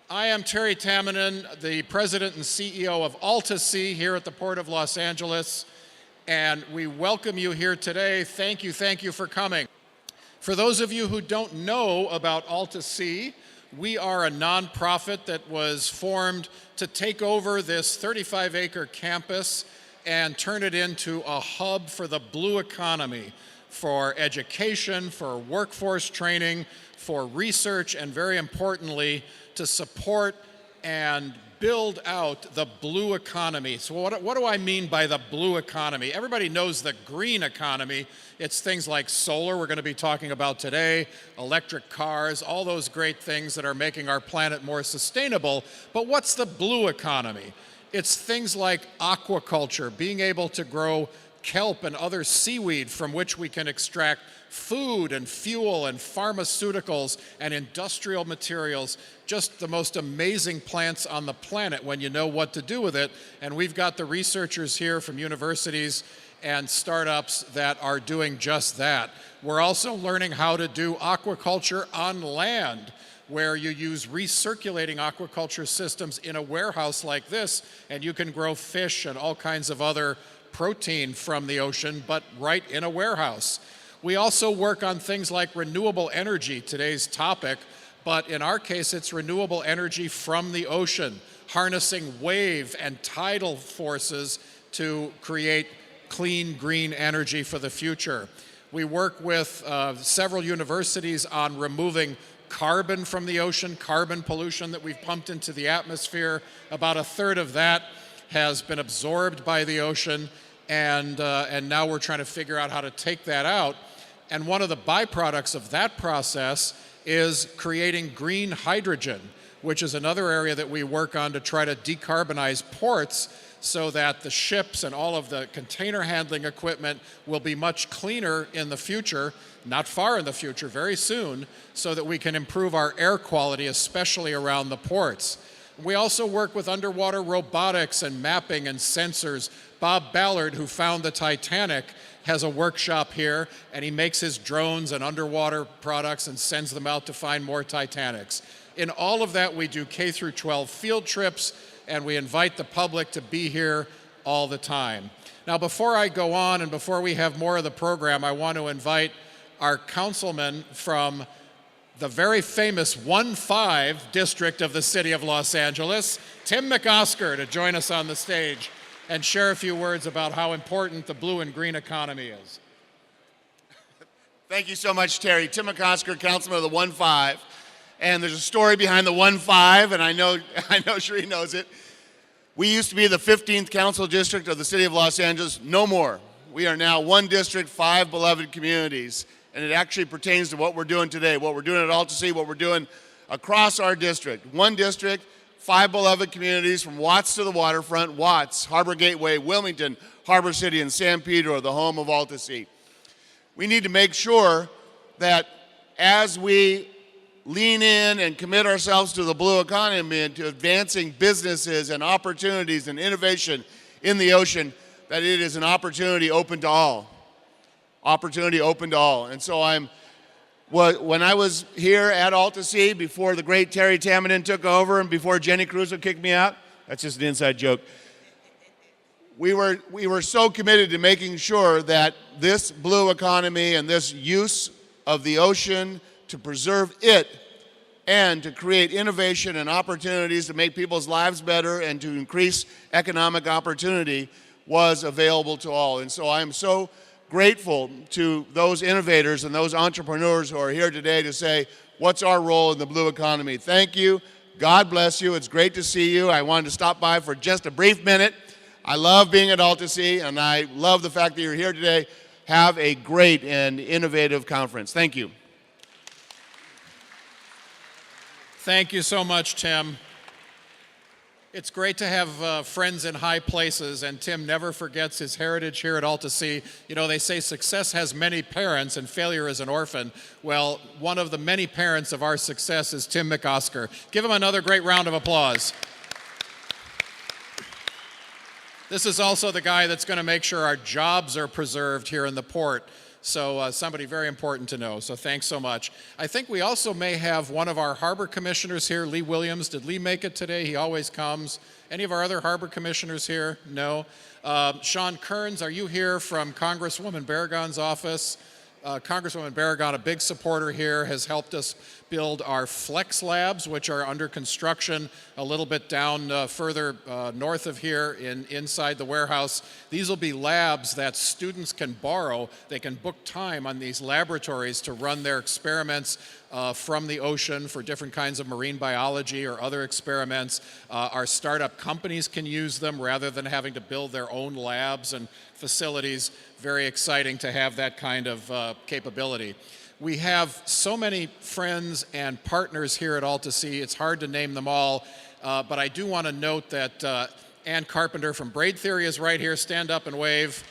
I am Terry Tamminen, the President and CEO of AltaSea here at the Port of Los Angeles, and we welcome you here today. Thank you for coming. For those of you who don't know about AltaSea, we are a nonprofit that was formed to take over this 35-acre campus and turn it into a hub for the blue economy, for education, for workforce training, for research, and very importantly, to support and build out the blue economy. So what do I mean by the blue economy? Everybody knows the green economy. It's things like solar, we're going to be talking about today, electric cars, all those great things that are making our planet more sustainable. But what's the blue economy? It's things like aquaculture, being able to grow kelp and other seaweed from which we can extract food and fuel and pharmaceuticals and industrial materials, just the most amazing plants on the planet when you know what to do with it. And we've got the researchers here from universities and startups that are doing just that. We're also learning how to do aquaculture on land, where you use recirculating aquaculture systems in a warehouse like this, and you can grow fish and all kinds of other protein from the ocean, but right in a warehouse. We also work on things like renewable energy, today's topic, but in our case, it's renewable energy from the ocean, harnessing wave and tidal forces to create clean, green energy for the future. We work with several universities on removing carbon from the ocean, carbon pollution that we've pumped into the atmosphere. About a third of that has been absorbed by the ocean, and now we're trying to figure out how to take that out. And one of the byproducts of that process is creating green hydrogen, which is another area that we work on to try to decarbonize ports so that the ships and all of the container handling equipment will be much cleaner in the future, not far in the future, very soon, so that we can improve our air quality, especially around the ports. We also work with underwater robotics and mapping and sensors. Bob Ballard, who found the Titanic, has a workshop here, and he makes his drones and underwater products and sends them out to find more Titanics. In all of that, we do K through 12 field trips, and we invite the public to be here all the time. Now, before I go on and before we have more of the program, I want to invite our councilman from the very famous 1-5 district of the city of Los Angeles, Tim McOsker, to join us on the stage and share a few words about how important the blue and green economy is. Thank you so much, Terry. Tim McOsker, councilman of the 1-5. And there's a story behind the 1-5, and I know Sheree knows it. We used to be the 15th council district of the city of Los Angeles. No more. We are now one district, 5 beloved communities. And it actually pertains to what we're doing today, what we're doing at AltaSea, what we're doing across our district. One district, 5 beloved communities from Watts to the waterfront, Watts, Harbor Gateway, Wilmington, Harbor City, and San Pedro, the home of AltaSea. We need to make sure that as we lean in and commit ourselves to the blue economy and to advancing businesses and opportunities and innovation in the ocean, that it is an opportunity open to all. Opportunity open to all. And so when I was here at AltaSea before the great Terry Tamminen took over and before Jenny Cruz kicked me out, that's just an inside joke, we were so committed to making sure that this blue economy and this use of the ocean to preserve it and to create innovation and opportunities to make people's lives better and to increase economic opportunity was available to all. And so I am so grateful to those innovators and those entrepreneurs who are here today to say, what's our role in the blue economy? Thank you. God bless you. It's great to see you. I wanted to stop by for just a brief minute. I love being at AltaSea, and I love the fact that you're here today. Have a great and innovative conference. Thank you. Thank you so much, Tim. It's great to have friends in high places, and Tim never forgets his heritage here at AltaSea. You know, they say success has many parents and failure is an orphan. Well, one of the many parents of our success is Tim McOsker. Give him another great round of applause. This is also the guy that's going to make sure our jobs are preserved here in the port. So somebody very important to know. So thanks so much. I think we also may have one of our harbor commissioners here, Lee Williams. Did Lee make it today? He always comes. Any of our other harbor commissioners here? No. Sean Kearns, are you here from Congresswoman Barragan's office? Congresswoman Barragan, a big supporter here, has helped us build our flex labs, which are under construction a little bit down further north of here inside the warehouse. These will be labs that students can borrow. They can book time on these laboratories to run their experiments from the ocean for different kinds of marine biology or other experiments. Our startup companies can use them rather than having to build their own labs and facilities. Very exciting to have that kind of capability. We have so many friends and partners here at AltaSea. It's hard to name them all, but I do want to note that Ann Carpenter from Braid Theory is right here. Stand up and wave.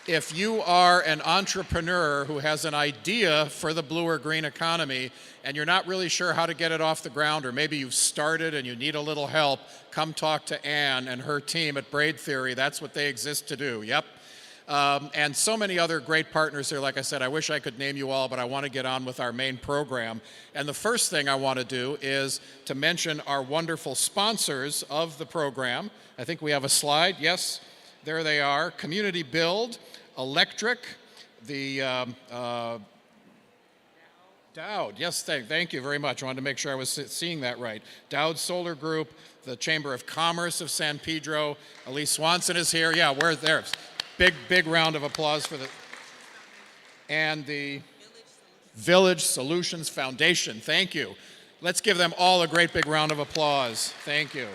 If you are an entrepreneur who has an idea for the blue or green economy and you're not really sure how to get it off the ground, or maybe you've started and you need a little help, come talk to Ann and her team at Braid Theory. That's what they exist to do. Yep. And so many other great partners here. Like I said, I wish I could name you all, but I want to get on with our main program. And the first thing I want to do is to mention our wonderful sponsors of the program. I think we have a slide. Yes, there they are. Community Build, Electric, the Dowd. Yes, thank you very much. I wanted to make sure I was seeing that right. Dowd Solar Group, the Chamber of Commerce of San Pedro. Elise Swanson is here. Yeah, we're there. Big round of applause for the, and the Village Solutions Foundation. Thank you. Let's give them all a great big round of applause. Thank you.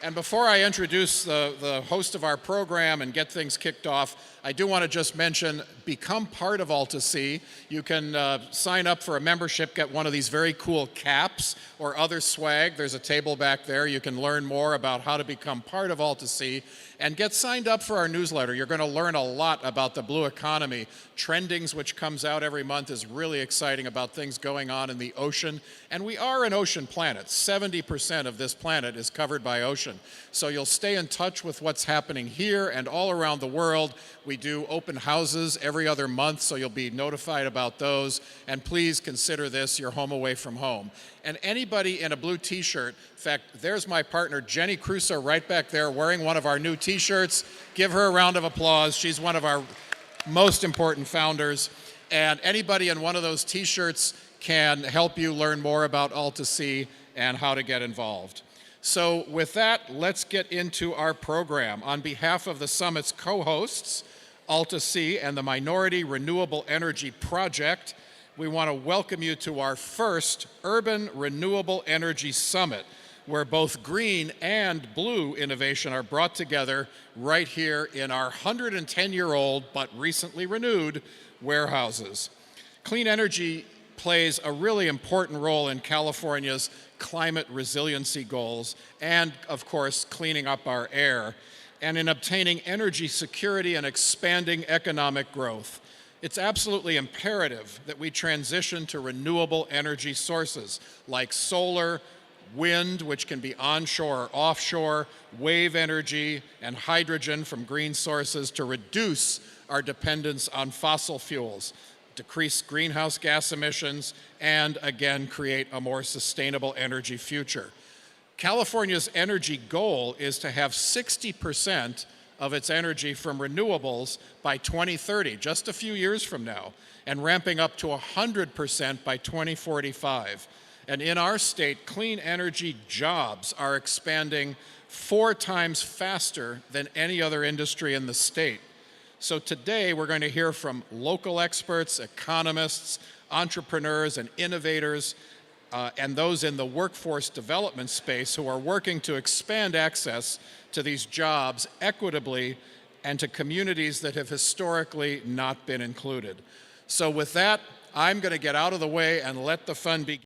And before I introduce the host of our program and get things kicked off, I do want to just mention, become part of AltaSea. You can sign up for a membership, get one of these very cool caps or other swag. There's a table back there. You can learn more about how to become part of AltaSea and get signed up for our newsletter. You're going to learn a lot about the blue economy. Trendings, which comes out every month, is really exciting about things going on in the ocean. And we are an ocean planet. 70% of this planet is covered by ocean. So you'll stay in touch with what's happening here and all around the world. We do open houses every other month, so you'll be notified about those. And please consider this your home away from home. And anybody in a blue t-shirt, in fact, there's my partner, Jenny Crusoe, right back there wearing one of our new t-shirts. Give her a round of applause. She's one of our most important founders. And anybody in one of those t-shirts can help you learn more about AltaSea and how to get involved. So with that, let's get into our program. On behalf of the summit's co-hosts, AltaSea and the Minority Renewable Energy Project, we want to welcome you to our first Urban Renewable Energy Summit, where both green and blue innovation are brought together right here in our 110-year-old but recently renewed warehouses. Clean energy plays a really important role in California's climate resiliency goals and, of course, cleaning up our air, and in obtaining energy security and expanding economic growth. It's absolutely imperative that we transition to renewable energy sources like solar, wind, which can be onshore or offshore, wave energy, and hydrogen from green sources to reduce our dependence on fossil fuels, decrease greenhouse gas emissions, and again, create a more sustainable energy future. California's energy goal is to have 60% of its energy from renewables by 2030, just a few years from now, and ramping up to 100% by 2045. And in our state, clean energy jobs are expanding 4 times faster than any other industry in the state. So today we're going to hear from local experts, economists, entrepreneurs, and innovators, and those in the workforce development space who are working to expand access to these jobs equitably and to communities that have historically not been included. So with that, I'm going to get out of the way and let the fun begin.